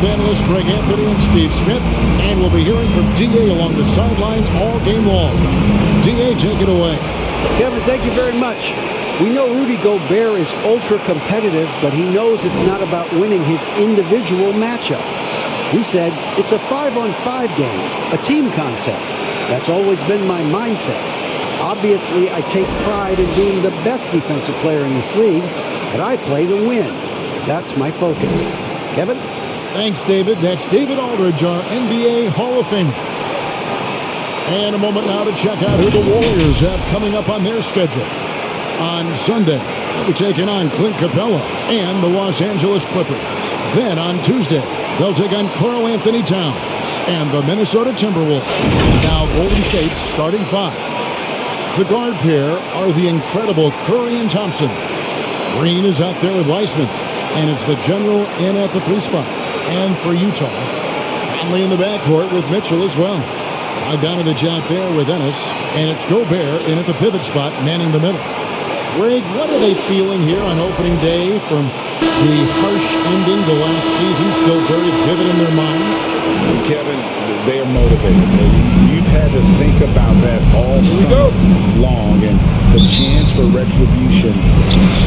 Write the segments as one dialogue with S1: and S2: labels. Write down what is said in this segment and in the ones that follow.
S1: with analysts Greg Anthony and Steve Smith, and we'll be hearing from D.A. along the sideline all game long. D.A., take it away.
S2: Kevin, thank you very much. We know Rudy Gobert is ultra-competitive, but he knows it's not about winning his individual matchup. He said, it's a 5-on-5 game, a team concept. That's always been my mindset. Obviously, I take pride in being the best defensive player in this league, but I play to win. That's my focus. Kevin?
S1: Thanks, David. That's David Aldridge, our NBA Hall of Famer. And a moment now to check out who the Warriors have coming up on their schedule. On Sunday, they'll be taking on Clint Capella and the Los Angeles Clippers. Then on Tuesday, they'll take on Karl Anthony Towns and the Minnesota Timberwolves. Now Golden State's starting five. The guard pair are the incredible Curry and Thompson. Green is out there with Weissman, and it's the general in at the 3 spot. And for Utah, Conley in the backcourt with Mitchell as well. Donovan out there with Ennis, and it's Gobert in at the pivot spot, manning the middle. Greg, what are they feeling here on opening day from the harsh ending to last season, still very vivid in their minds?
S3: Kevin, they are motivated. You've had to think about that all summer long, and the chance for retribution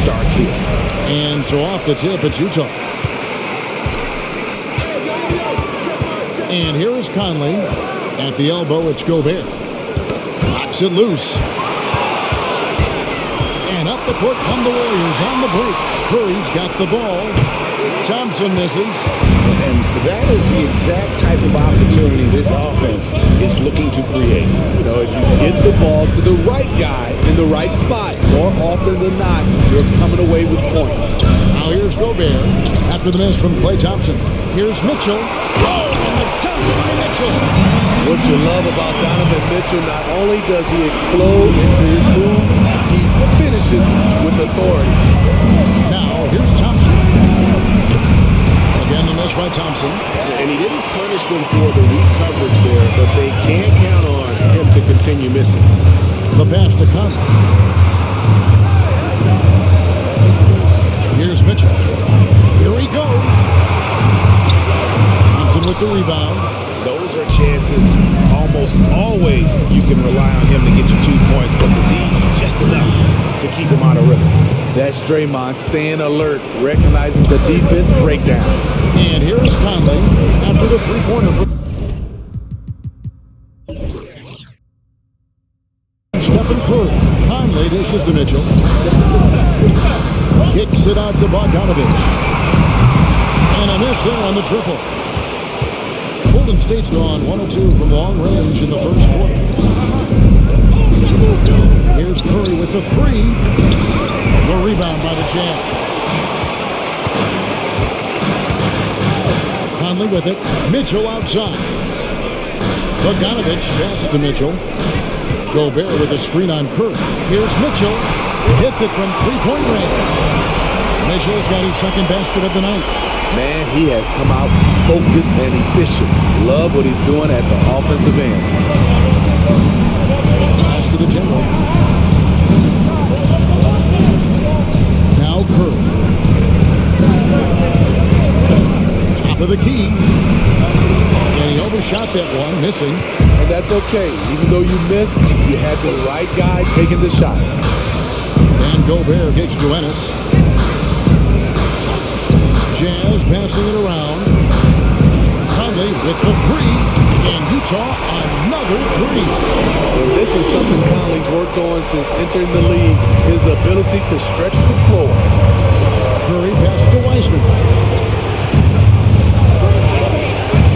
S3: starts here.
S1: And so off the tip, it's Utah. And here is Conley. At the elbow, it's Gobert. Knocks it loose. And up the court come the Warriors on the break. Curry's got the ball. Thompson misses.
S3: And that is the exact type of opportunity this offense is looking to create.
S4: You know, if you get the ball to the right guy in the right spot, more often than not, you're coming away with points.
S1: Now here's Gobert after the miss from Klay Thompson. Here's Mitchell. Oh, and the dunk by Mitchell.
S4: What you love about Donovan Mitchell, not only does he explode into his moves, he finishes with authority.
S1: Now, here's Thompson. Again, the miss by Thompson.
S3: And he didn't punish them for the weak coverage there, but they can't count on him to continue missing.
S1: The pass to Conley. Here's Mitchell. Here he goes. Thompson with the rebound.
S3: Those are chances almost always you can rely on him to get you 2 points, but the D, just enough to keep him out of rhythm.
S4: That's Draymond staying alert, recognizing the defense breakdown.
S1: And here is Conley after the three-pointer from Stephen Curry. Conley dishes to Mitchell. Kicks it out to Bogdanovich. And a miss there on the triple. Golden State's gone 1 of 2 from long range in the first quarter. Here's Curry with the 3. The rebound by the Jazz. Conley with it. Mitchell outside. Bogdanovich passes to Mitchell. Gobert with a screen on Curry. Here's Mitchell. Hits it from 3-point range. Mitchell's got his second basket of the night.
S4: Man, he has come out focused and efficient. Love what he's doing at the offensive end.
S1: Pass to the general. Now Curry. Top of the key. And he overshot that one, missing.
S4: And that's okay. Even though you miss, you had the right guy taking the shot.
S1: And Gobert gets to Ennis. Jazz passing it around. Conley with the 3. And Utah another 3.
S4: Well, this is something Conley's worked on since entering the league. His ability to stretch the floor.
S1: Curry passes to Weissman.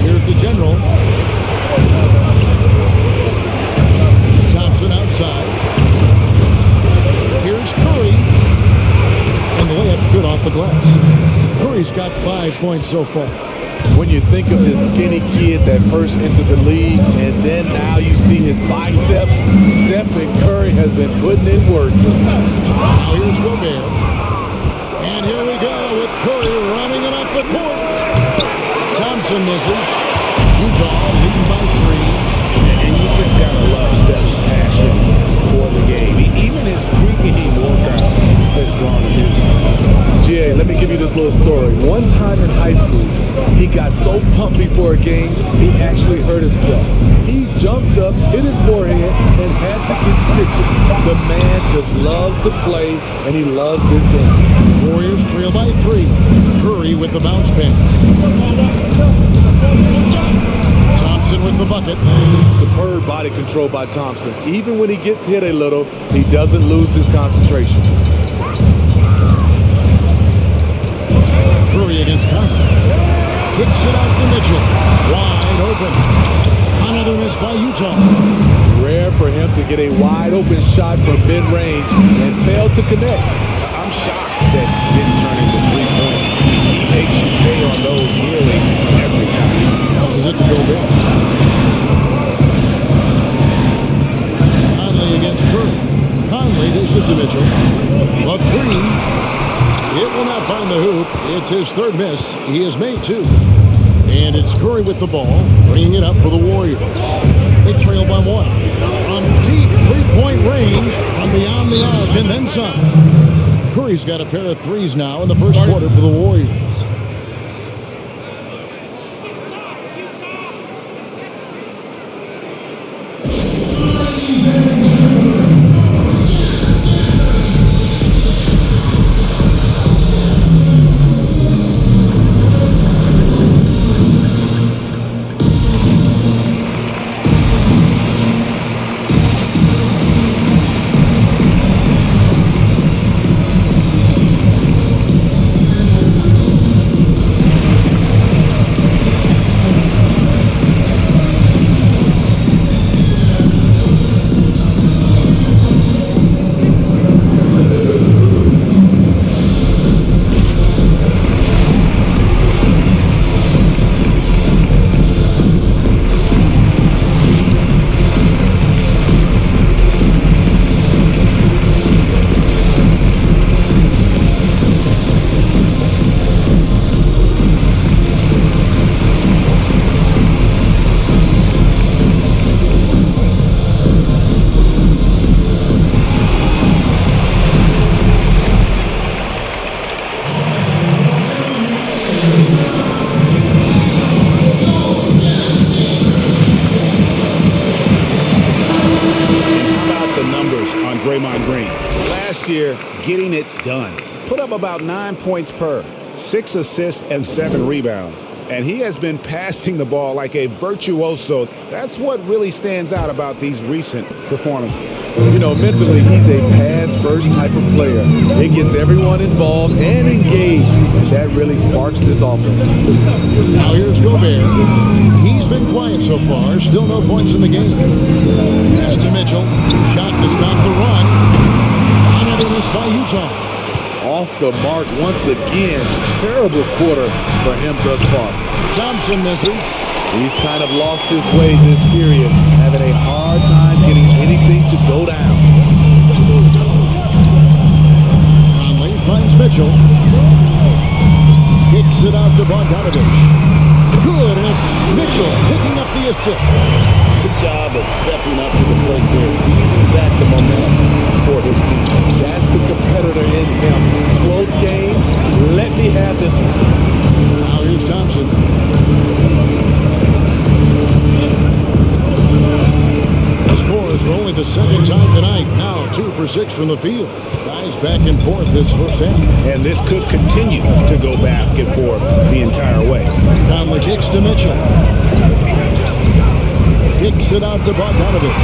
S1: Here's the general. Thompson outside. Here's Curry. And the layup's good off the glass. Curry's got 5 points so far.
S4: When you think of this skinny kid that first entered the league, and then now you see his biceps, Stephen Curry has been putting in work.
S1: Now here's Gobert. And here we go with Curry running it up the court. Thompson misses. Utah leading by 3.
S3: And you just got to love Steph's passion for the game. Even his pregame workout has drawn attention.
S4: GA, let me give give you this little story. One time in high school, he got so pumped before a game, he actually hurt himself. He jumped up, hit his forehead, and had to get stitches. The man just loves to play, and he loves this game.
S1: Warriors trail by 3. Curry with the bounce pass. Thompson with the bucket.
S4: Superb body control by Thompson. Even when he gets hit a little, he doesn't lose his concentration.
S1: Curry against Conley. Kicks it out to Mitchell. Wide open. Another miss by Utah.
S4: Rare for him to get a wide open shot from mid-range and fail to connect.
S3: I'm shocked that didn't turn into 3 points. He makes you pay on those nearly every time.
S1: This is it to Gobert. Conley against Curry. Conley dishes to Mitchell. A 3. It will not find the hoop. It's his third miss. He has made 2. And it's Curry with the ball, bringing it up for the Warriors. They trail by 1. From deep three-point range, from beyond the arc, and then some. Curry's got a pair of threes now in the first quarter for the Warriors.
S3: Getting it done. Put up about 9 points per, 6 assists and 7 rebounds. And he has been passing the ball like a virtuoso. That's what really stands out about these recent performances.
S4: You know, mentally, he's a pass-first type of player. It gets everyone involved and engaged, and that really sparks this offense.
S1: Now here's Gobert. He's been quiet so far. Still no points in the game. Pass to Mitchell. Shot to stop the run. Another miss by Utah.
S4: Off the mark once again. Terrible quarter for him thus far.
S1: Thompson misses.
S4: He's kind of lost his way this period, having a hard time getting anything to go down.
S1: Conley finds Mitchell. Kicks it out to Bogdanovich. Good, and it's Mitchell picking up the assist.
S3: Good job of stepping up to the plate there, seizing back the momentum for his team.
S4: That's the competitor in him. Close game. Let me have this one.
S1: Now here's Thompson. Scores for only the second time tonight. Now 2 for 6 from the field. Guys back and forth this first half.
S3: And this could continue to go back and forth the entire way.
S1: Conley kicks to Mitchell. Kicks it out to Bogdanovich.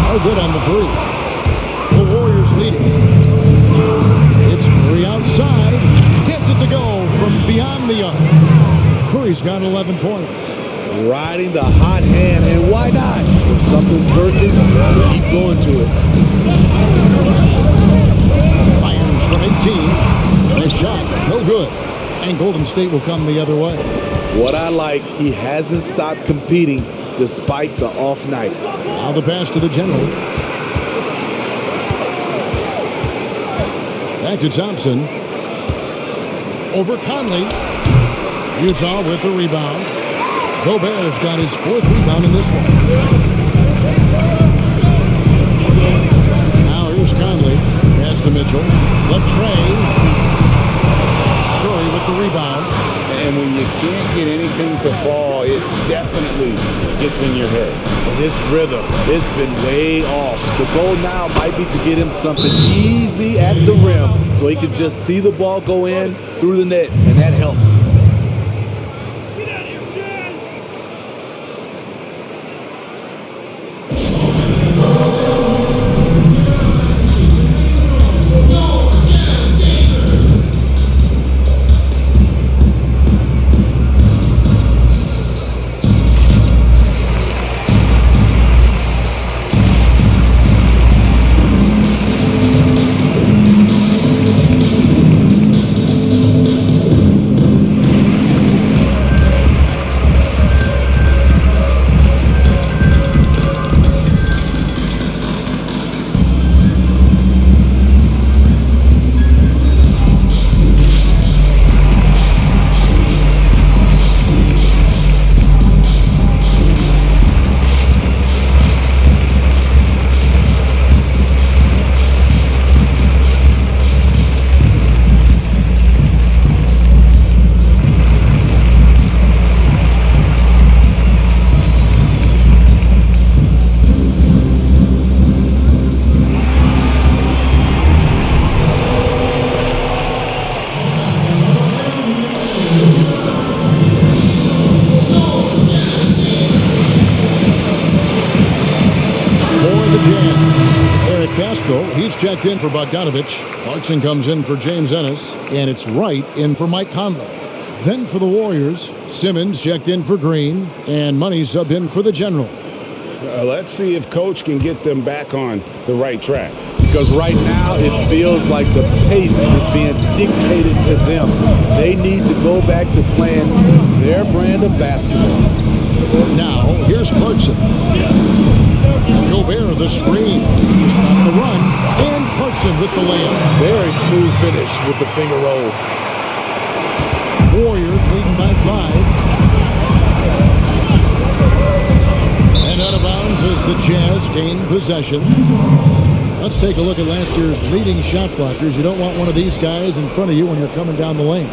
S1: No good on the three. The Warriors leading. It's Curry outside. Gets it to go from beyond the arc. Curry's got 11 points.
S4: Riding the hot hand, and why not? If something's working, keep going to it.
S1: Fires from 18. Nice shot. No good. And Golden State will come the other way.
S4: What I like, he hasn't stopped competing despite the off night.
S1: Now the pass to the general. Back to Thompson. Over Conley. Utah with the rebound. Gobert's got his 4th rebound in this one. Now here's Conley. Pass to Mitchell. The tray.
S3: to fall, it definitely gets in your head.
S4: And his rhythm, it's been way off. The goal now might be to get him something easy at the rim so he can just see the ball go in through the net, and that helps.
S1: He's checked in for Bogdanovich. Clarkson comes in for James Ennis, and it's Wright in for Mike Conley. Then for the Warriors, Simmons checked in for Green, and Money subbed in for the General.
S3: Let's see if Coach can get them back on the right track.
S4: Because right now it feels like the pace is being dictated to them. They need to go back to playing their brand of basketball.
S1: Now, here's Clarkson. Gobert the screen to stop the run, and Clarkson with the layup.
S4: Very smooth finish with the finger roll.
S1: Warriors leading by 5. And out of bounds as the Jazz gain possession. Let's take a look at last year's leading shot blockers. You don't want one of these guys in front of you when you're coming down the lane.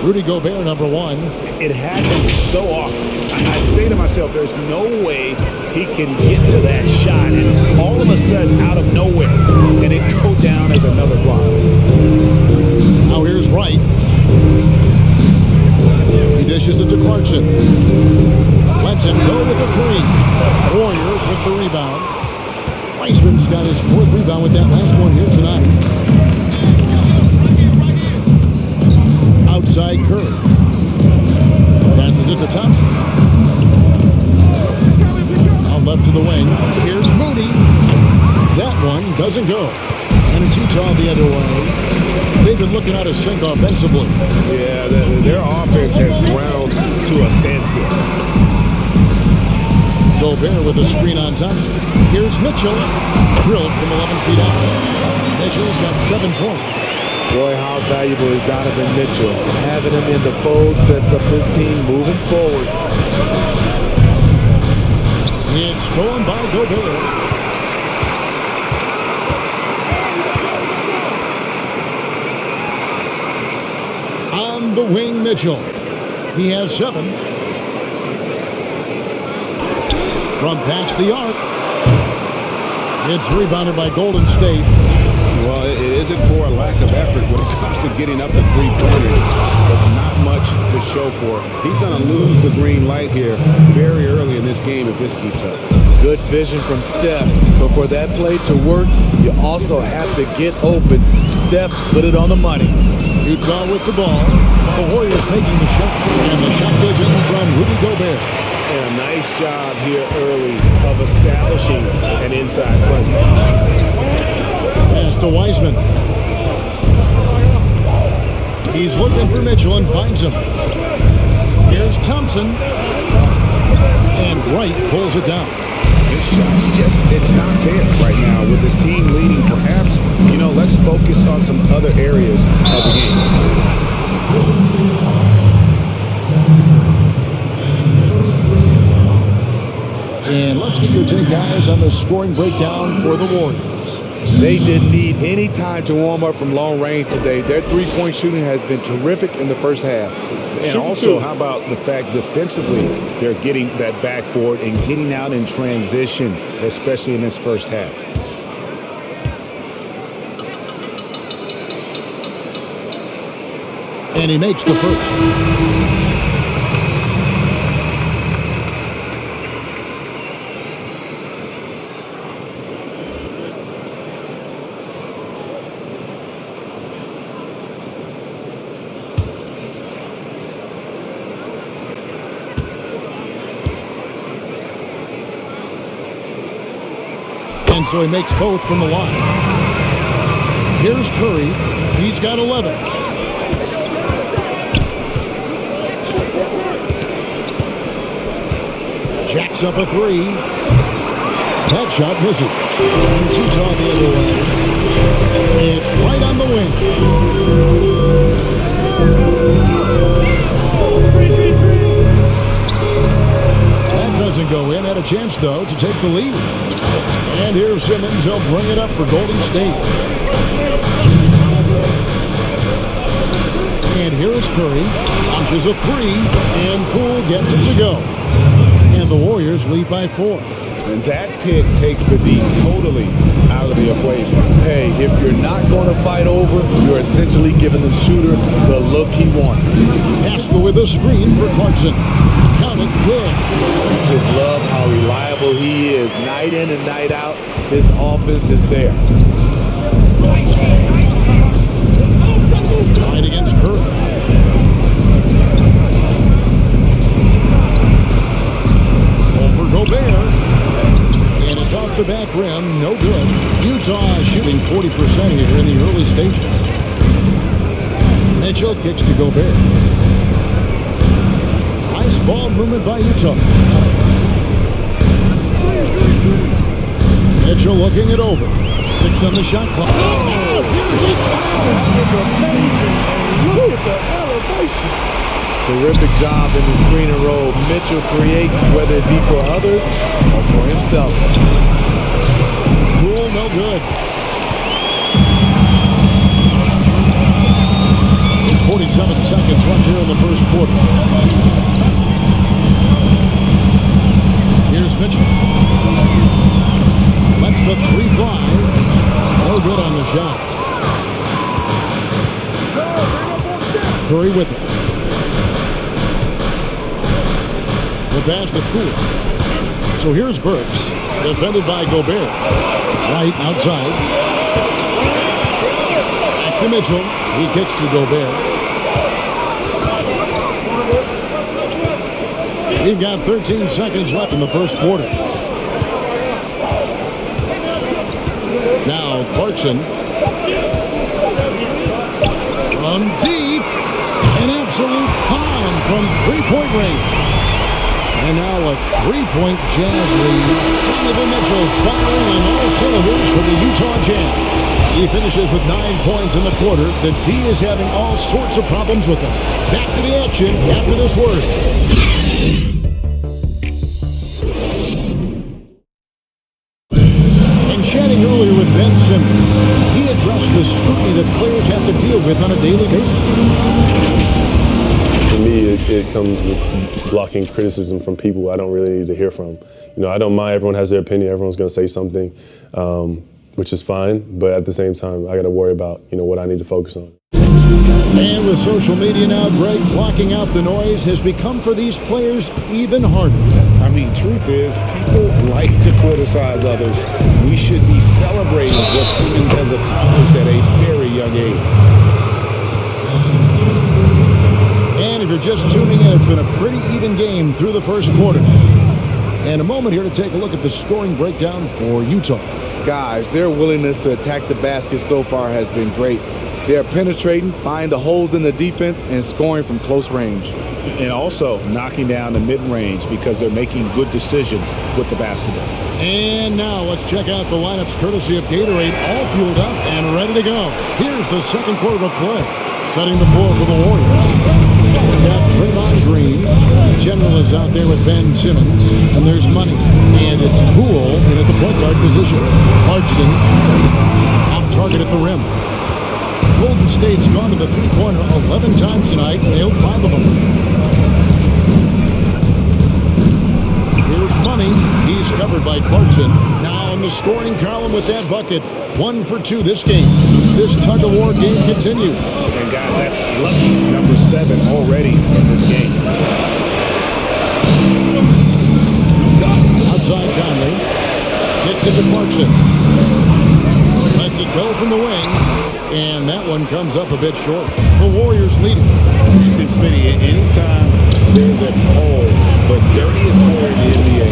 S1: Rudy Gobert, number 1.
S3: It happens so often. I'd say to myself, there's no way he can get to that shot, and all of a sudden, out of nowhere, and it go down as another block.
S1: Now here's Wright. He dishes it to Clarkson. Lets it go with the 3. Warriors with the rebound. Weissman's got his 4th rebound with that last one here tonight. Outside Curry. Passes it to Thompson. Out left to the wing. Here's Moody. That one doesn't go. And it's Utah the other way. They've been looking out of sync offensively.
S3: Yeah, their offense has ground to a standstill.
S1: Gobert with a screen on Thompson. Here's Mitchell. Drilled from 11 feet out. Mitchell's got 7 points.
S4: Boy, how valuable is Donovan Mitchell. Having him in the fold sets up this team moving forward.
S1: It's stolen by Gobert. On the wing, Mitchell. He has 7. From past the arc. It's rebounded by Golden State.
S3: Well, it isn't for a lack of effort when it comes to getting up the 3-pointers, but not much to show for. He's going to lose the green light here very early in this game if this keeps up.
S4: Good vision from Steph, but for that play to work, you also have to get open. Steph put it on the money.
S1: Utah with the ball. The Warriors making the shot, and the shot goes in from Rudy Gobert.
S3: And a nice job here early of establishing an inside presence.
S1: Pass to Wiseman. He's looking for Mitchell and finds him. Here's Thompson. And Wright pulls it down.
S3: This shot's just, it's not there right now with this team leading. Perhaps, let's focus on some other areas of the game.
S1: And let's get your take, guys, on the scoring breakdown for the Warriors.
S4: They didn't need any time to warm up from long range today. Their three-point shooting has been terrific in the first half.
S3: And also, how about the fact defensively they're getting that backboard and getting out in transition, especially in this first half.
S1: And he makes the first. And so he makes both from the line. Here's Curry. He's got 11. Jacks up a three. That shot misses. And Utah the other way. It's right on the wing. That doesn't go in. Had a chance, though, to take the lead. And here's Simmons. He'll bring it up for Golden State. And here is Curry. Launches a three. And Poole gets it to go. And the Warriors lead by 4.
S3: And that pick takes the D totally out of the equation.
S4: Hey, if you're not going to fight over, you're essentially giving the shooter the look he wants.
S1: Haskell with a screen for Clarkson. Count it, good.
S4: Just love how reliable he is. Night in and night out, his offense is there.
S1: Right against Curry. Over Gobert. And it's off the back rim. No good. Utah shooting 40% here in the early stages. Mitchell kicks to Gobert. Nice ball movement by Utah. Mitchell looking it over. 6 on the shot clock.
S4: That was amazing. Look at the elevation. Terrific job in the screen and roll. Mitchell creates, whether it be for others or for himself.
S1: Poole, no good. It's 47 seconds left here in the first quarter. Here's Mitchell. Lets the three fly. No good on the shot. Curry with it. The pass to Poole. So here's Burks. Defended by Gobert. Right outside. Back to Mitchell. He kicks to Gobert. We've got 13 seconds left in the first quarter. Now Clarkson. From deep. An absolute bomb from three-point range. And now a three-point Jazz lead. Donovan Mitchell firing on all cylinders for the Utah Jazz. He finishes with 9 points in the quarter. The D is having all sorts of problems with him. Back to the action after this word. And chatting earlier with Ben Simmons, he addressed the scrutiny that players have to deal with on a daily basis.
S5: For me, it comes with blocking criticism from people I don't really need to hear from. You know, I don't mind. Everyone has their opinion. Everyone's going to say something, which is fine. But at the same time, I got to worry about, what I need to focus on.
S1: And with social media now, Greg, blocking out the noise has become for these players even harder.
S3: I mean, truth is, people like to criticize others. We should be celebrating what Simmons has accomplished at a very young age. And if you're just tuning in, it's been a pretty even game through the first quarter. And a moment here to take a look at the scoring breakdown for Utah.
S4: Guys, their willingness to attack the basket so far has been great. They're penetrating, finding the holes in the defense, and scoring from close range.
S3: And also knocking down the mid-range because they're making good decisions with the basketball.
S1: And now let's check out the lineups courtesy of Gatorade, all fueled up and ready to go. Here's the second quarter of play. Setting the floor for the Warriors. We've got Draymond Green. The general is is out there with Ben Simmons, and there's Money. And it's Poole in at the point guard position. Clarkson off target at the rim. Golden State's gone to the three-pointer 11 times tonight, nailed 5 of them. Here's Money. He's covered by Clarkson. Now in the scoring column with that bucket. 1 for 2 this game. This tug-of-war game continues.
S3: And guys, that's lucky number 7 already in this game.
S1: Outside Conley. Kicks it to Clarkson. Lets it go from the wing. And that one comes up a bit short. The Warriors leading.
S3: And Smitty, anytime there's a poll for dirtiest player in the NBA,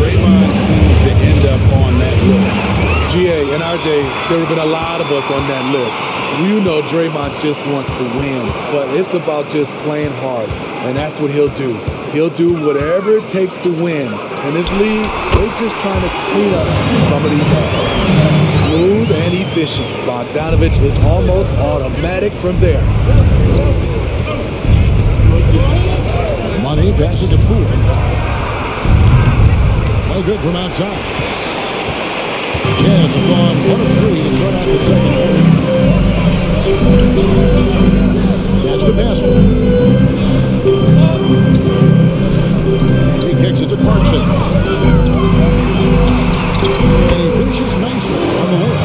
S3: Draymond seems to end up on that list.
S4: GA, in our day, there have been a lot of us on that list. You know Draymond just wants to win, but it's about just playing hard, and that's what he'll do. He'll do whatever it takes to win. In this league, they're just trying to clean up some of these errors. Smooth and efficient. Bogdanovich is almost automatic from there.
S1: Money passes to Poole. No good from outside. Jazz have gone 1 of 3 to start out the second quarter. That's the basket. He kicks it to Clarkson. And he finishes nicely on the way.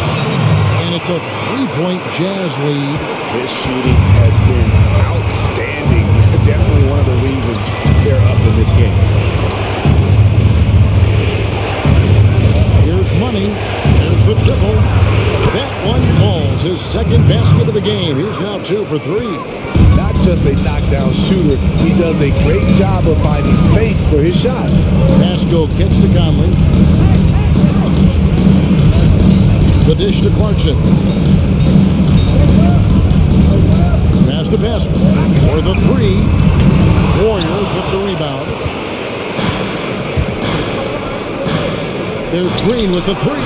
S1: And it's a 3-point Jazz lead.
S3: His shooting has been outstanding. Definitely one of the reasons they're up in this game.
S1: Here's Money. There's the triple. That one falls. His second basket of the game. He's now 2 for 3.
S4: Not just a knockdown shooter, he does a great job of finding space for his shot.
S1: Pascal gets to Conley. The dish to Clarkson. Pass to Pascal. For the 3. Warriors with the rebound. There's Green with the 3.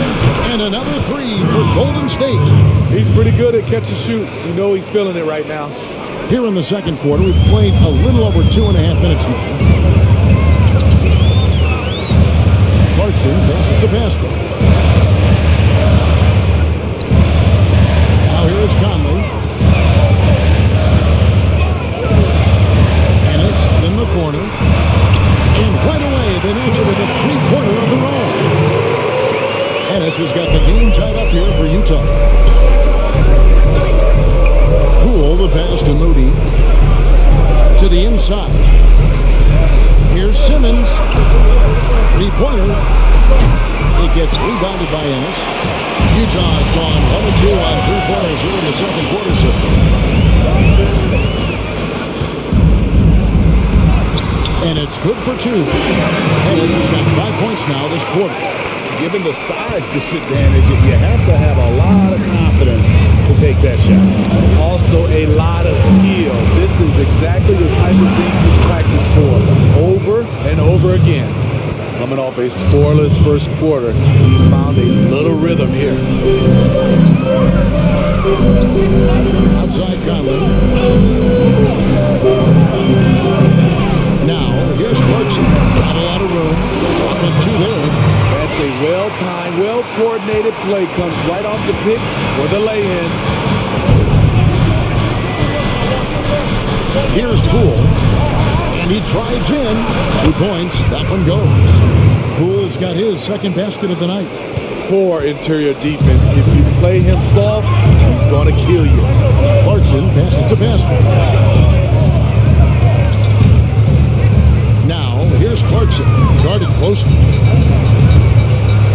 S1: And another 3 for Golden State.
S4: He's pretty good at catch and shoot. You know he's feeling it right now.
S1: Here in the second quarter, we've played a little over 2.5 minutes now. Clarkson passes to Pascal. Now here is Conley. Ennis in the corner. And right away, they answer with a 3-pointer of their own. Ennis has got the game tied up here for Utah. Poole the pass to Moody. To the inside. Here's Simmons. 3-pointer. It gets rebounded by Ennis. Utah has gone 1 of 2 on 3-pointers here in the second quarter so far. And it's good for 2. Ennis has got 5 points now this quarter.
S3: Given the size disadvantage, you have to have a lot of confidence to take that shot.
S4: Also a lot of skill. This is exactly the type of thing you practice for over and over again. Coming off a scoreless first quarter, he's found a little rhythm here.
S1: Outside Conley. Now, here's Clarkson. Not a lot of room. Drop in 2 there.
S4: That's a well-timed, well-coordinated play. Comes right off the pick for the lay-in.
S1: Here's Poole. And he drives in. 2 points. That one goes. Poole's got his second basket of the night.
S4: Poor interior defense. If you play him soft, he's going to kill you.
S1: Clarkson passes to Pascal. Now, here's Clarkson. Guarded closely.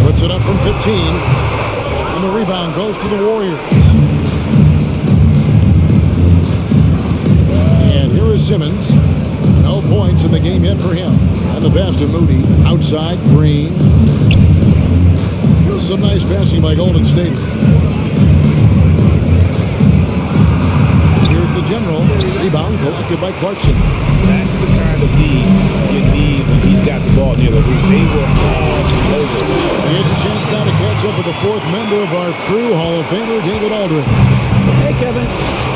S1: Puts it up from 15. And the rebound goes to the Warriors. And here is Simmons. No points in the game yet for him. And the pass to Moody. Outside, Green. Some nice passing by Golden State. Here's the general. Rebound collected by Clarkson.
S3: That's the kind of D you need when he's got the ball near the hoop. They were all over.
S1: Here's a chance now to catch up with the 4th member of our crew, Hall of Famer David Aldridge.
S2: Hey, Kevin.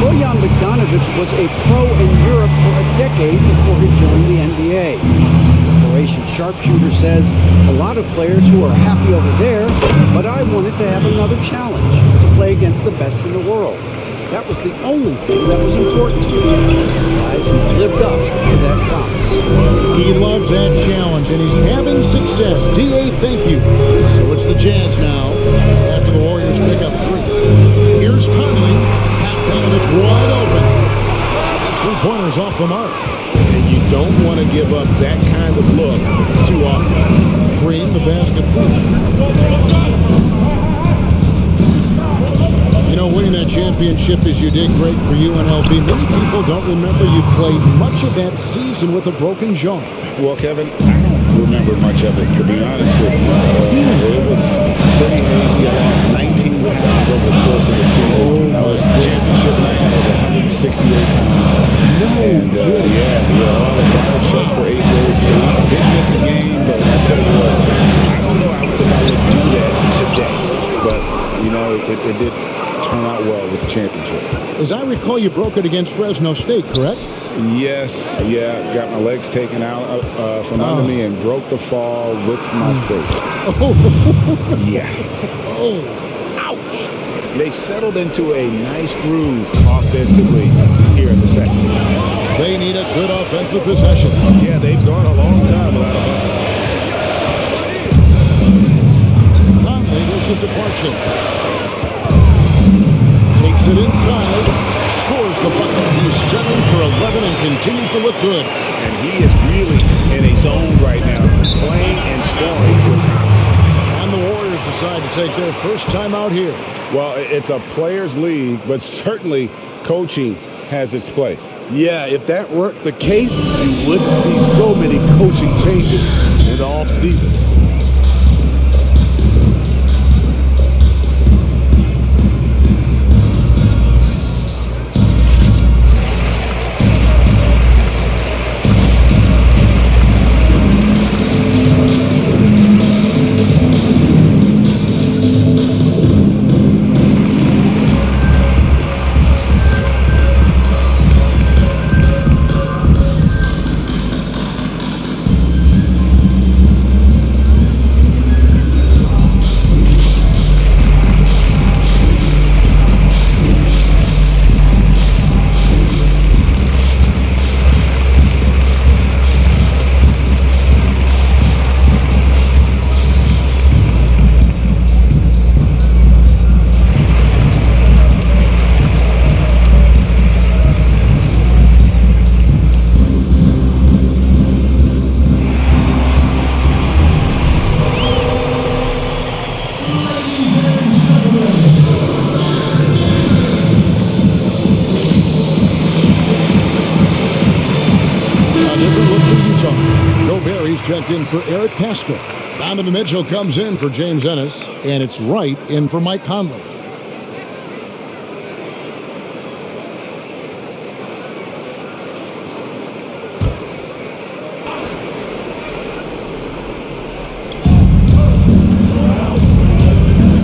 S2: Bojan Bogdanovic was a pro in Europe for a decade. decade before he joined the NBA. Operation Sharpshooter says, a lot of players who are happy over there, but I wanted to have another challenge, to play against the best in the world. That was the only thing that was important to me. Guys, he's lived up to that promise.
S1: He loves that challenge, and he's having success. D.A., thank you. So it's the Jazz now, after the Warriors pick up 3. Here's Conley. Pat Donovich wide open. That's 3-pointers off the mark.
S3: And you don't want to give up that kind of look too often.
S1: Green, the basket. You know, winning that championship as you did, great for you and LB. Many people don't remember you played much of that season with a broken jaw.
S3: Well, Kevin, I don't remember much of it, to be honest with you. It was pretty hazy. I lost 19 pounds over the course of the season. I was championship night. I was 168 pounds.
S1: No.
S3: And, I was wired shut for 8 days. Didn't miss a game, but I tell you what, I don't know if I would do that today. But, you know, it did turn out well with the championship.
S1: As I recall, you broke it against Fresno State, correct?
S3: Yes, got my legs taken out from under me and broke the fall with my face.
S1: Oh.
S3: Yeah.
S1: Oh. Ouch.
S3: They've settled into a nice groove offensively here in the second.
S1: They need a good offensive possession.
S3: Yeah, they've gone a long time without a bucket.
S1: Conley versus to Clarkson. Takes it inside, scores the bucket. He's 7 for 11 and continues to look good.
S3: And he is really in a zone right now, playing and scoring with confidence.
S1: And the Warriors decide to take their first time out here.
S3: Well, it's a players' league, but certainly coaching has its place.
S4: Yeah, if that weren't the case, you wouldn't see so many coaching changes in the offseason.
S1: Checked in for Eric Pascal. Donovan Mitchell comes in for James Ennis, and it's Wright in for Mike Conley.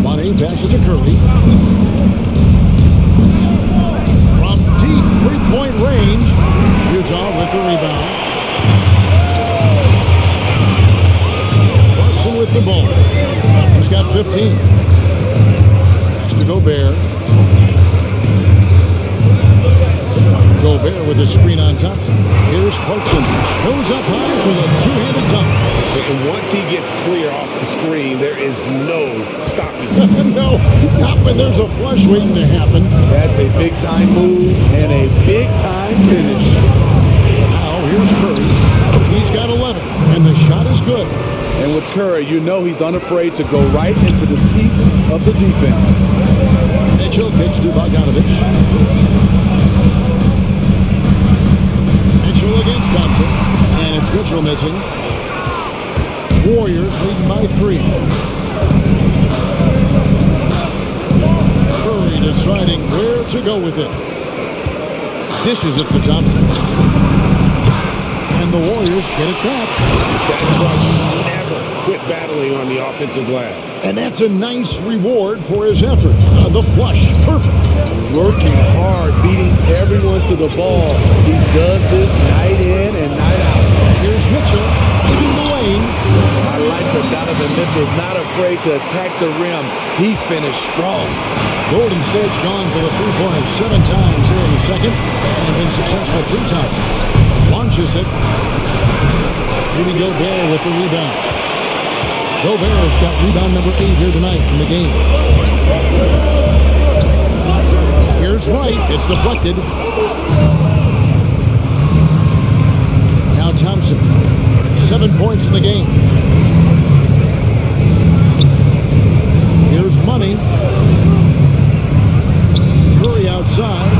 S1: Money passes to Curry. From deep three-point range, Utah with the rebound. With the ball. He's got 15. Has to Gobert. Gobert with a screen on Thompson. Here's Clarkson. Goes up high for the two-handed dunk.
S3: And once he gets clear off the screen, there is no stopping him.
S1: No, not when there's a flush waiting to happen.
S4: That's a big-time move and a big-time finish.
S1: Now here's Curry. He's got 11, and the shot is good.
S4: And with Curry, you know he's unafraid to go right into the teeth of the defense.
S1: Mitchell pitch to Bogdanovich. Mitchell against Thompson. And it's Mitchell missing. Warriors leading by 3. Curry deciding where to go with it. Dishes it to Thompson. And the Warriors get it back.
S3: That's right. Never quit battling on the offensive glass.
S1: And that's a nice reward for his effort. The flush. Perfect.
S4: Working hard, beating everyone to the ball. He does this night Mitchell's not afraid to attack the rim. He finished strong.
S1: Golden State's gone for the three-pointer 7 times here in the second and been successful 3 times. Launches it. Rudy Gobert with the rebound. Gobert's got rebound number 8 here tonight in the game. Here's White. It's deflected. Now Thompson. 7 points in the game. Here's Money. Curry outside.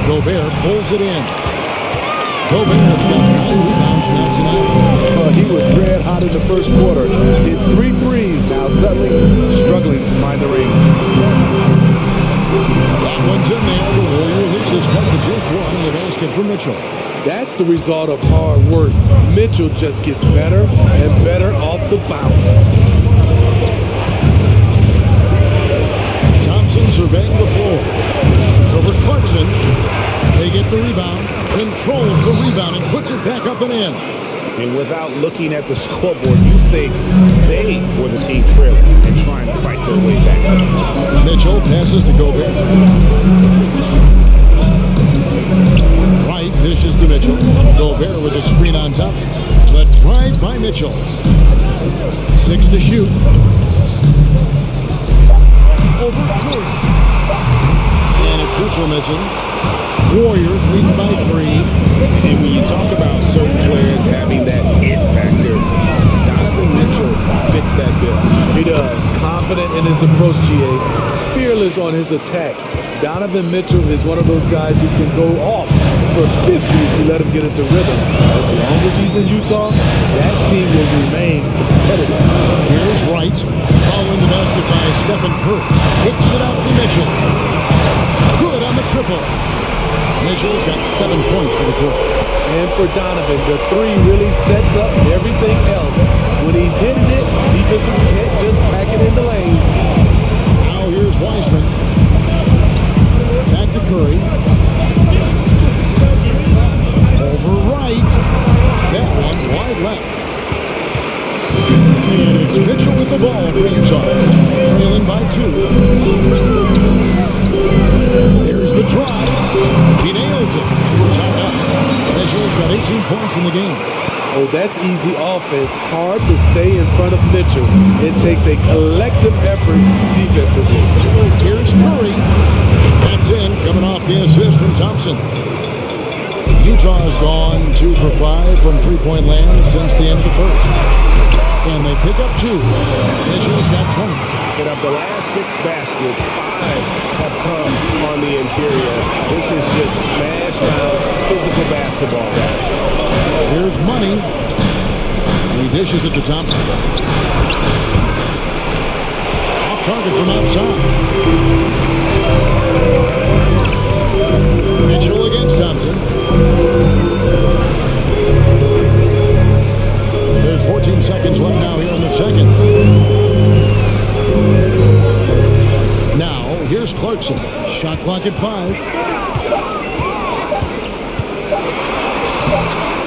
S1: Gobert pulls it in. Gobert's got 9 rebounds now tonight.
S4: He was red hot in the first quarter. Hit 3 threes. Now suddenly struggling to find the ring.
S1: That one's in there. The Warrior hits his cut to just one in the basket for Mitchell.
S4: That's the result of hard work. Mitchell just gets better and better off the bounce.
S1: Thompson surveying the floor. It's over Clarkson. They get the rebound, controls the rebound, and puts it back up and in.
S3: And without looking at the scoreboard, you think they were the team trailing and trying to fight their way back.
S1: Mitchell passes to Gobert. Wright dishes to Mitchell. Gobert with a screen on Thompson. The drive by Mitchell. 6 to shoot. Over Curry. And it's Mitchell missing. Warriors lead by 3.
S3: And when you talk about certain players having that it factor, Donovan Mitchell fits that bill.
S4: He does. Confident in his approach, GA. Fearless on his attack. Donovan Mitchell is one of those guys who can go off for 50 if you let him get into rhythm. As long as he's in Utah, that team will remain competitive.
S1: Here's Wright. Following the basket by Stephen Curry. Kicks it out to Mitchell. Good on the triple. Mitchell's got 7 points for the quarter.
S4: And for Donovan, the 3 really sets up everything else. When he's hitting it, defenses can't just pack it in the lane.
S1: Now here's Wiseman. Back to Curry. Over Wright. That one wide left. And it's Mitchell with the ball for Utah. Trailing by 2. There's the drive. He nails it. Tied up. Mitchell's got 18 points in the game.
S4: Oh, that's easy offense. Hard to stay in front of Mitchell. It takes a collective effort defensively.
S1: Here's Curry. That's in, coming off the assist from Thompson. Utah's gone 2 for 5 from three-point land since the end of the first. And they pick up 2. Mitchell's got 20.
S3: But of the last 6 baskets, 5 have come on the interior. This is just smash-mouth physical basketball, guys.
S1: Here's Money. He dishes it to Thompson. Off target from outside. Mitchell against Thompson. There's 14 seconds left now here in the second. Now, here's Clarkson. Shot clock at 5.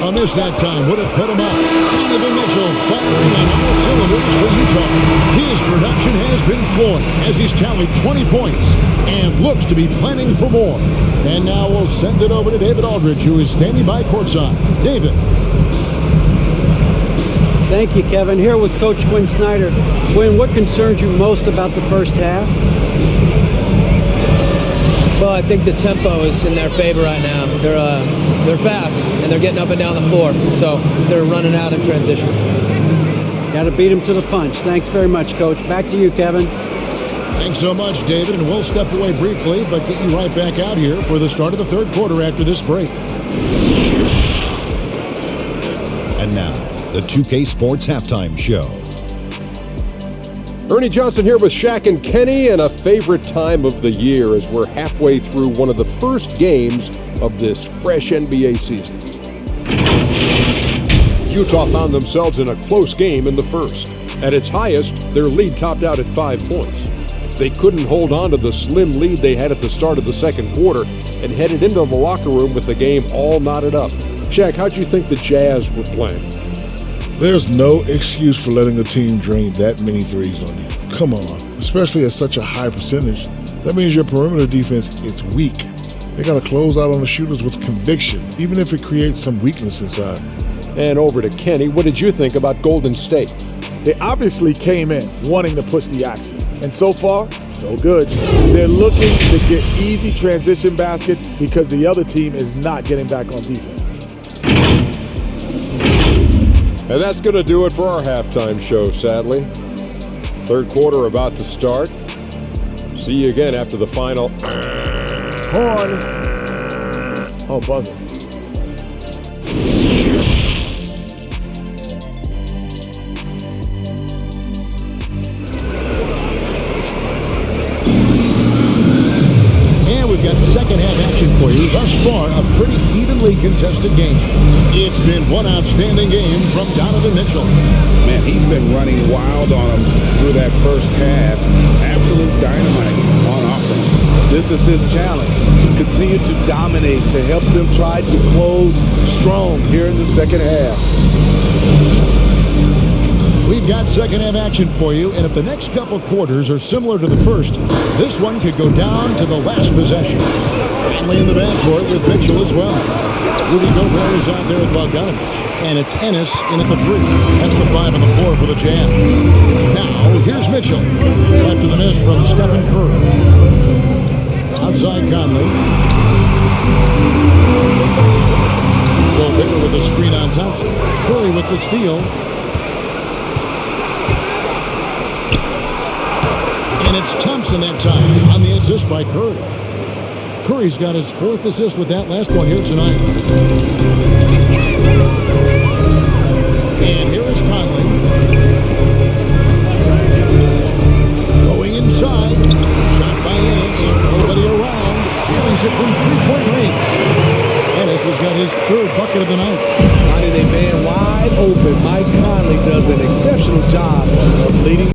S1: A miss that time would have put him up. Donovan Mitchell firing on all cylinders for Utah. His production has been flowing as he's tallied 20 points and looks to be planning for more. And now we'll send it over to David Aldridge, who is standing by courtside. David.
S2: Thank you, Kevin. Here with Coach Quinn Snyder. Quinn, what concerns you most about the first half?
S6: Well, I think the tempo is in their favor right now. They're fast, and they're getting up and down the floor, so they're running out in transition.
S2: Got to beat them to the punch. Thanks very much, Coach. Back to you, Kevin.
S1: Thanks so much, David, and we'll step away briefly, but get you right back out here for the start of the third quarter after this break.
S7: And now, the 2K Sports Halftime Show.
S8: Ernie Johnson here with Shaq and Kenny, and a favorite time of the year as we're halfway through one of the first games of this fresh NBA season. Utah found themselves in a close game in the first. At its highest, their lead topped out at 5 points. They couldn't hold on to the slim lead they had at the start of the second quarter and headed into the locker room with the game all knotted up. Shaq, how'd you think the Jazz were playing?
S9: There's no excuse for letting a team drain that many threes on you. Come on, especially at such a high percentage. That means your perimeter defense is weak. They got to close out on the shooters with conviction, even if it creates some weakness inside.
S8: And over to Kenny. What did you think about Golden State?
S4: They obviously came in wanting to push the action. And so far, so good. They're looking to get easy transition baskets because the other team is not getting back on defense.
S8: And that's going to do it for our halftime show, sadly. Third quarter about to start. See you again after the final.
S4: Horn. Oh, buzzer.
S1: And we've got second half action for you. Thus far, a pretty evenly contested game. It's been one outstanding game from Donovan Mitchell.
S3: Man, he's been running wild on him through that first half. Absolute dynamite on offense.
S4: This is his challenge, to continue to dominate, to help them try to close strong here in the second half.
S1: We've got second half action for you, and if the next couple quarters are similar to the first, this one could go down to the last possession. Conley in the backcourt with Mitchell as well. Rudy Gobert is out there at Bogdanovich, and it's Ennis in at the 3. That's the 5 and the 4 for the Jazz. Now, here's Mitchell after the miss from Stephen Curry. Outside Conley. Gobert with the screen on Thompson. Curry with the steal. And it's Thompson that time on the assist by Curry. Curry's got his 4th assist with that last one here tonight. And here is Conley. Going inside. Shot by Ennis. Nobody around. Carries it from three-point range. Ennis has got his 3rd bucket of the night.
S4: Finding a man wide open, Mike Conley does an exceptional job of leading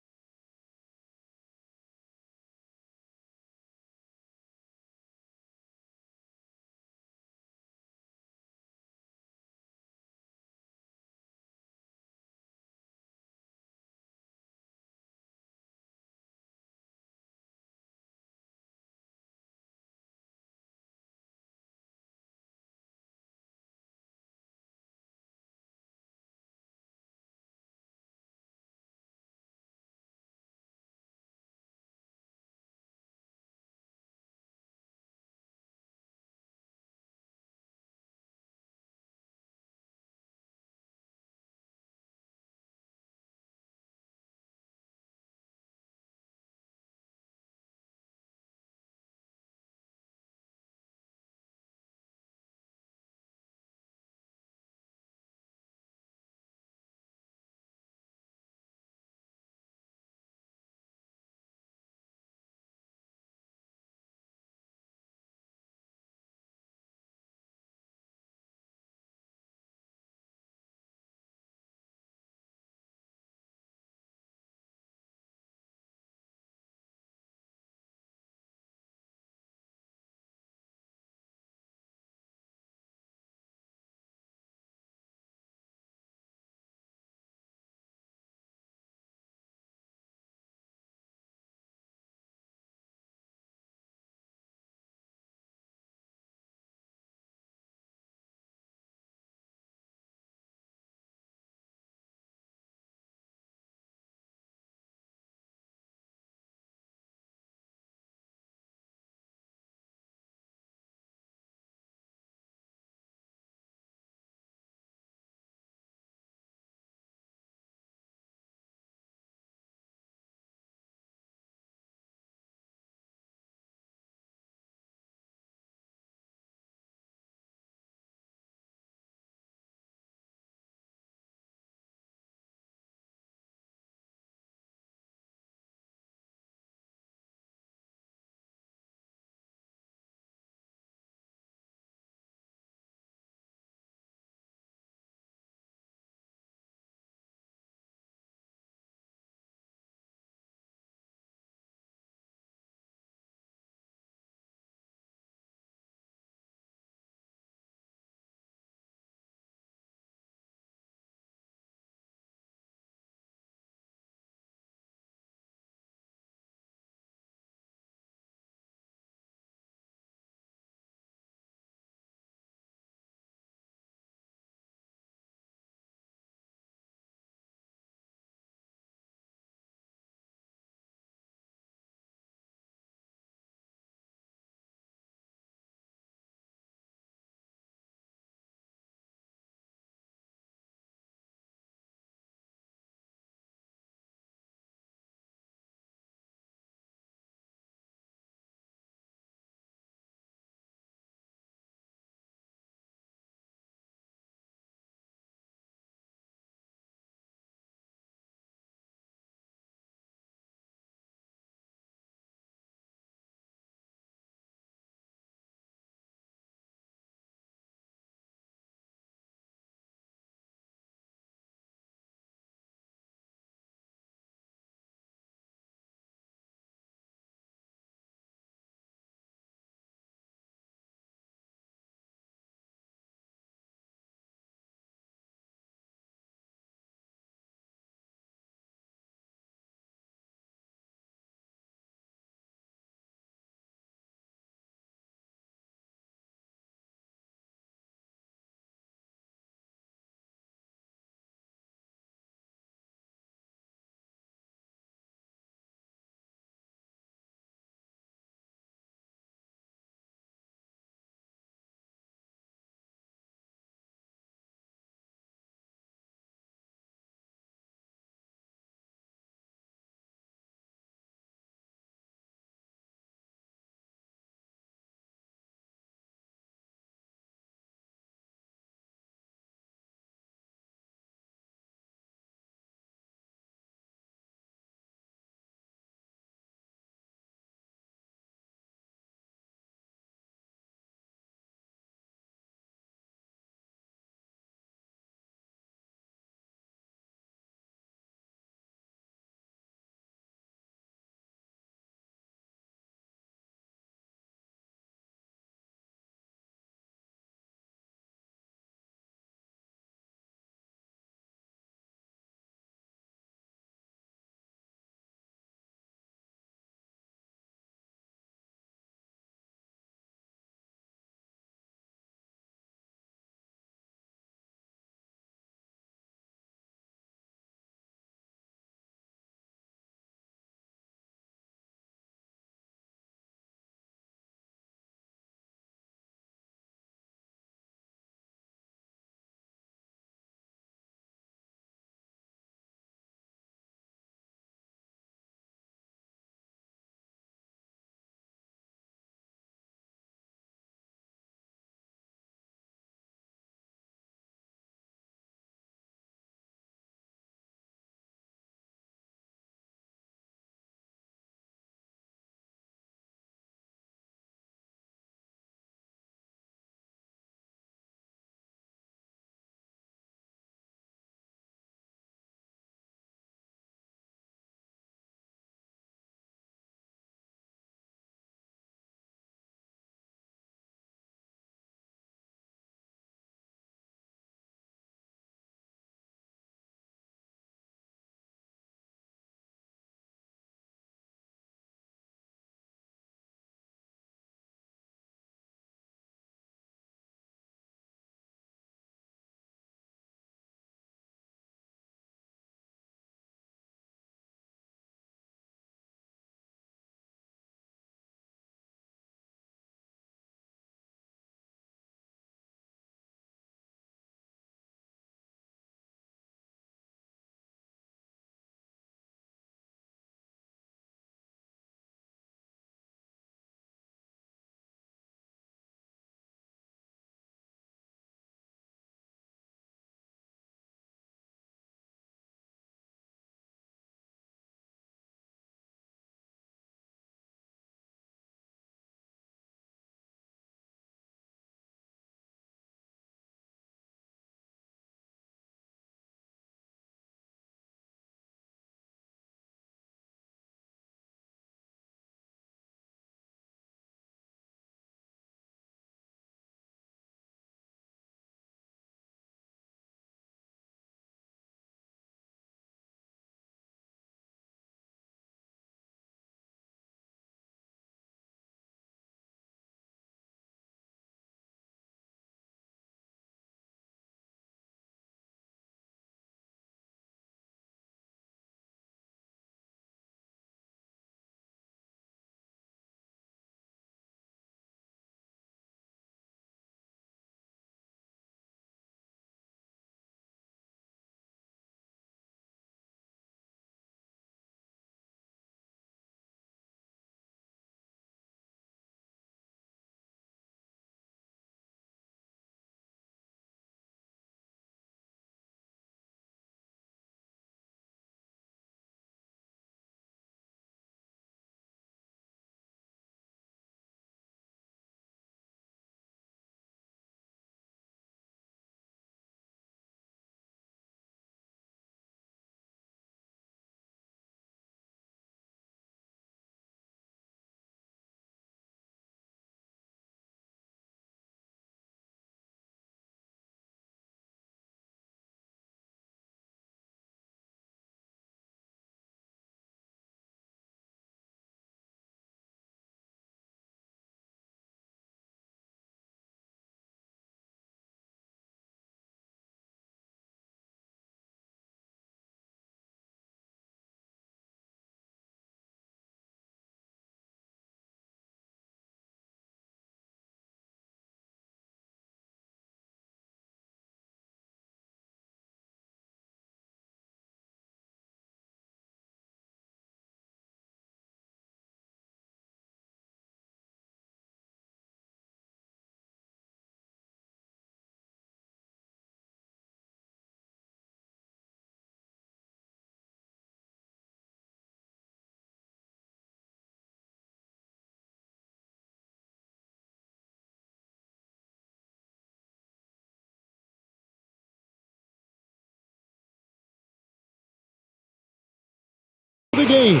S1: the game,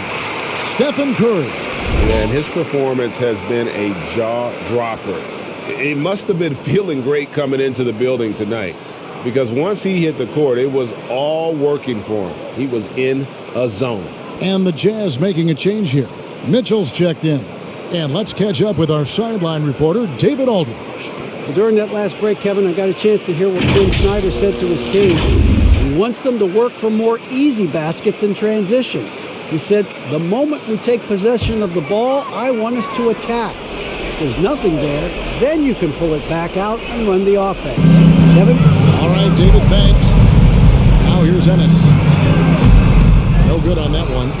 S1: Stephen Curry.
S3: And his performance has been a jaw-dropper. He must have been feeling great coming into the building tonight, because once he hit the court, it was all working for him. He was in a zone.
S1: And the Jazz making a change here. Mitchell's checked in. And let's catch up with our sideline reporter, David Aldridge.
S2: During that last break, Kevin, I got a chance to hear what Quinn Snyder said to his team. He wants them to work for more easy baskets in transition. He said, the moment we take possession of the ball, I want us to attack. If there's nothing there, then you can pull it back out and run the offense. Kevin?
S1: All right, David, thanks. Now here's Ennis. No good on that one.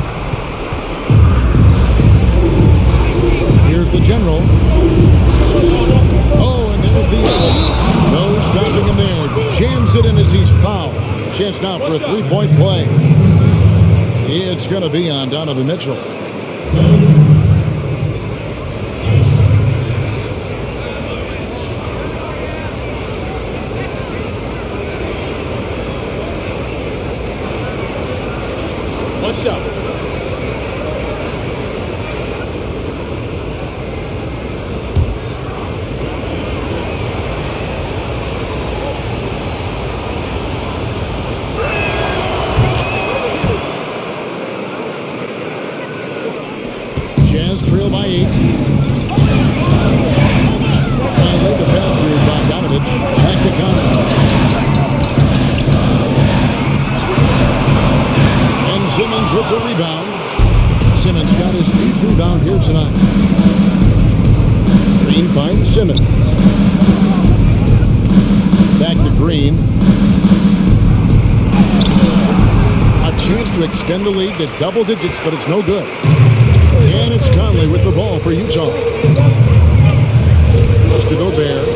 S1: Here's the general. Oh, and there's the other. No stopping him there. Jams it in as he's fouled. Chance now for a three-point play. It's going to be on Donovan Mitchell.
S8: One shot.
S1: Trail by 8. And led the pass to Bogdanovich. Back to Conley. And Simmons with the rebound. Simmons got his 8th rebound here tonight. Green finds Simmons. Back to Green. A chance to extend the lead to double digits, but it's no good. And it's Conley with the ball for Utah. Goes to Gobert.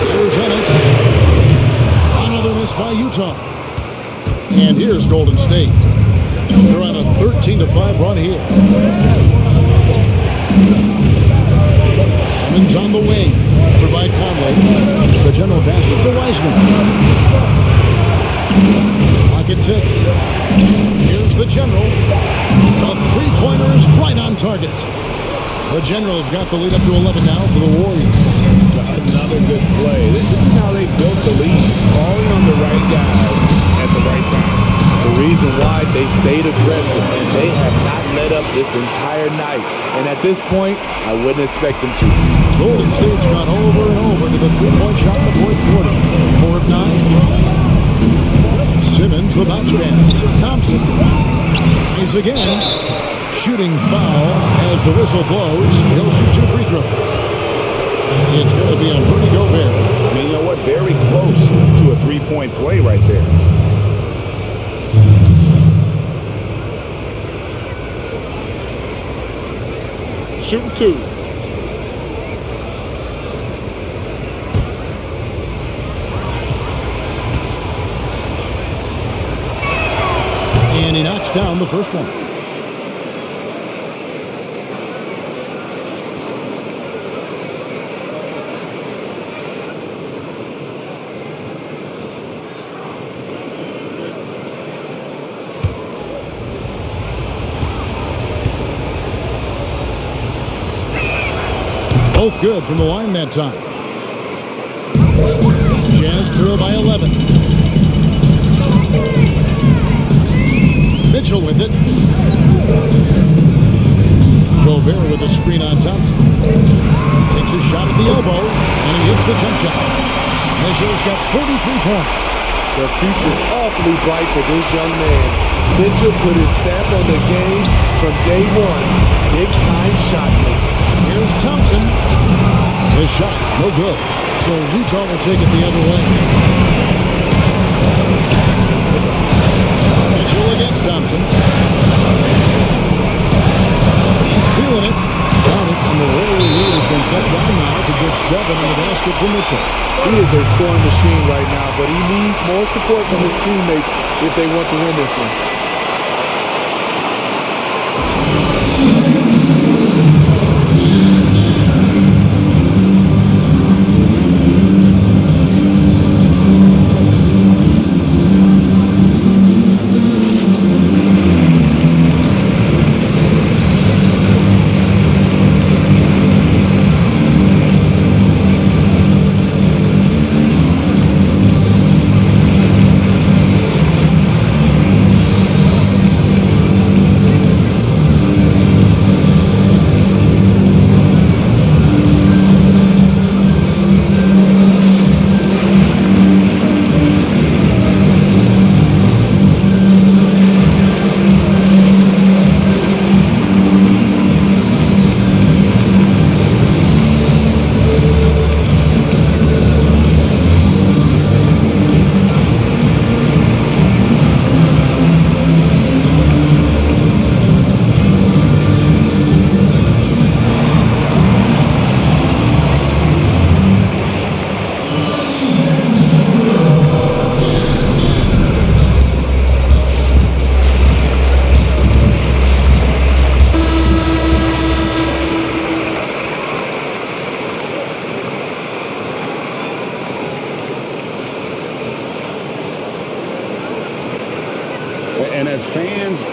S1: Here's Ennis. Another miss by Utah. And here's Golden State. They're on a 13-5 run here. Simmons on the wing. Covered by Conley. The general passes to Wiseman. Clock at 6. Here's the general. The three-pointer is right on target. The General's got the lead up to 11 now for the Warriors.
S3: Another good play. This is how they built the lead. Calling on the right guys at the right time.
S4: The reason why they stayed aggressive, and they have not let up this entire night. And at this point, I wouldn't expect them to.
S1: Golden State's gone over and over to the three-point shot in the fourth quarter. 4 of 9. Simmons, the bounce pass. Thompson. He's again. Shooting foul as the whistle blows. He'll shoot 2 free throws. It's going to be on Rudy Gobert.
S3: And you know what? Very close to a three-point play right there.
S8: Shooting 2.
S1: And he knocks down the first one. Both good from the line that time. Jazz trail by 11. Mitchell with it. Gobert with a screen on Thompson. Takes a shot at the elbow, and he hits the jump shot. Mitchell's got 43 points.
S4: The future's awfully bright for this young man. Mitchell put his stamp on the game from day one. Big-time shot maker.
S1: Here's Thompson. His shot, no good. So Utah will take it the other way. Mitchell against Thompson. He's feeling it. Got it, and the Warrior lead has been cut down now to just 7 in the basket for Mitchell.
S4: He is a scoring machine right now, but he needs more support from his teammates if they want to win this one.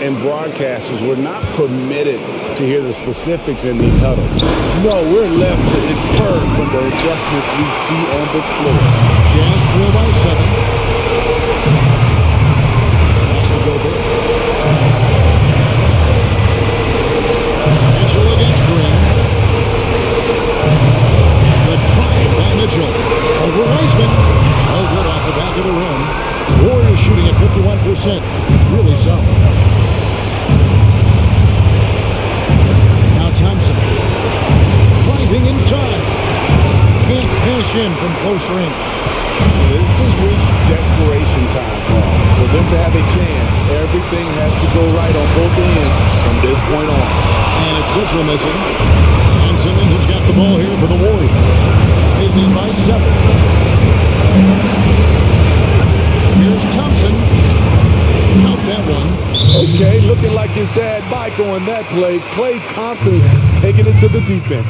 S3: and broadcasters were not permitted to hear the specifics in these huddles.
S4: No, we're left to infer from the adjustments we see on the floor.
S1: Jazz trail by 7. Pass to Gobert. Mitchell against Green. The drive by Mitchell. Over Wiseman. No good off the back of the rim. Warriors shooting at 51%. Really solid. Now Thompson. Driving inside. Can't cash in from close range.
S3: This has reached desperation time for them.
S4: For them to have a chance, everything has to go right on both ends from this point on.
S1: And it's Mitchell missing. And Simmons has got the ball here for the Warriors. They lead by 7. Here's Thompson. Count that one.
S4: Okay, looking like his dad Mike on that play. Klay Thompson taking it to the defense.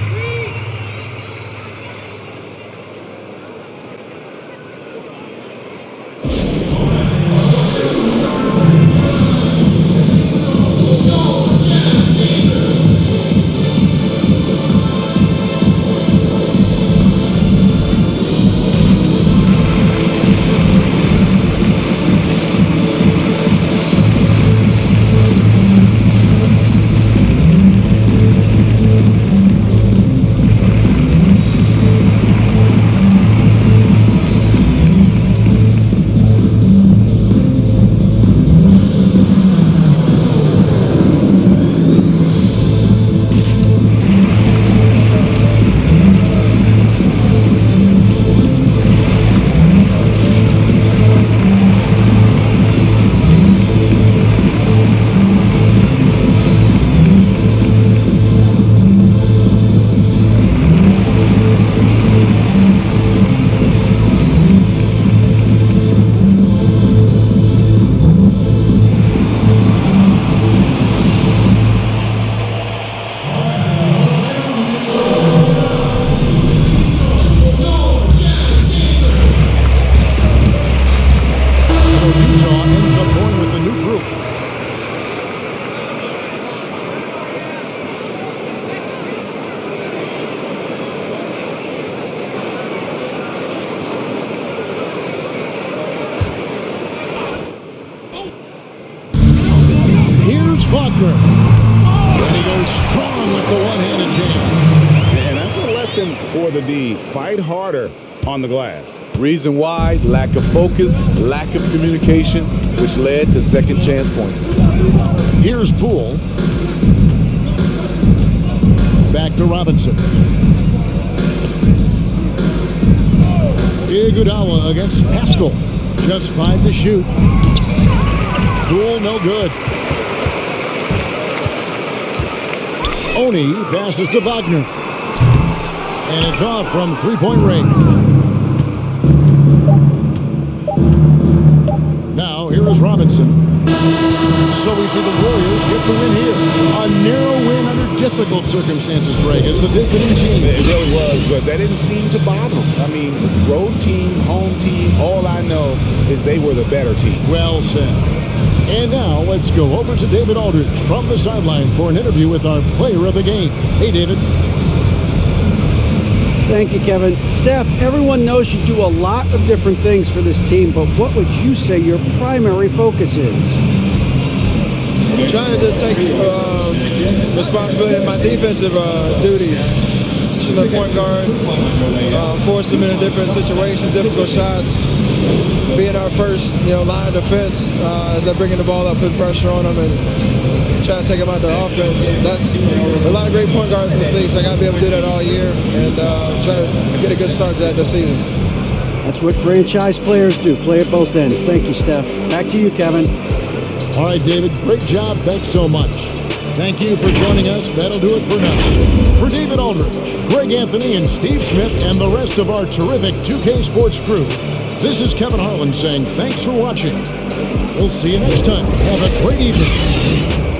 S1: Faulkner. And he goes strong with the one-handed jam.
S3: And that's a lesson for the D. Fight harder on the glass.
S4: Reason why, lack of focus, lack of communication, which led to second chance points.
S1: Here's Poole. Back to Robinson. Iguodala against Pascal. Just 5 to shoot. Poole no good. Oni passes to Wagner. And it's off from three-point range. Now, here is Robinson. So we see the Warriors get the win here. A narrow win under difficult circumstances, Greg, as the visiting team.
S3: It really was, but that didn't seem to bother them. I mean, road team, home team, all I know is they were the better team.
S1: Well said. And now let's go over to David Aldridge from the sideline for an interview with our player of the game. Hey, David.
S2: Thank you, Kevin. Steph, everyone knows you do a lot of different things for this team, but what would you say your primary focus is?
S10: Trying to just take responsibility of my defensive duties. She's the point guard, force them in a different situation, difficult shots. Being our first, line of defense as they're bringing the ball up, put pressure on them, and try to take them out the offense. That's a lot of great point guards in this league, so I got to be able to do that all year and try to get a good start to that this season.
S2: That's what franchise players do, play at both ends. Thank you, Steph. Back to you, Kevin.
S1: All right, David, great job. Thanks so much. Thank you for joining us. That'll do it for now. For David Aldridge, Greg Anthony, and Steve Smith, and the rest of our terrific 2K Sports crew, this is Kevin Harlan saying thanks for watching. We'll see you next time. Have a great evening.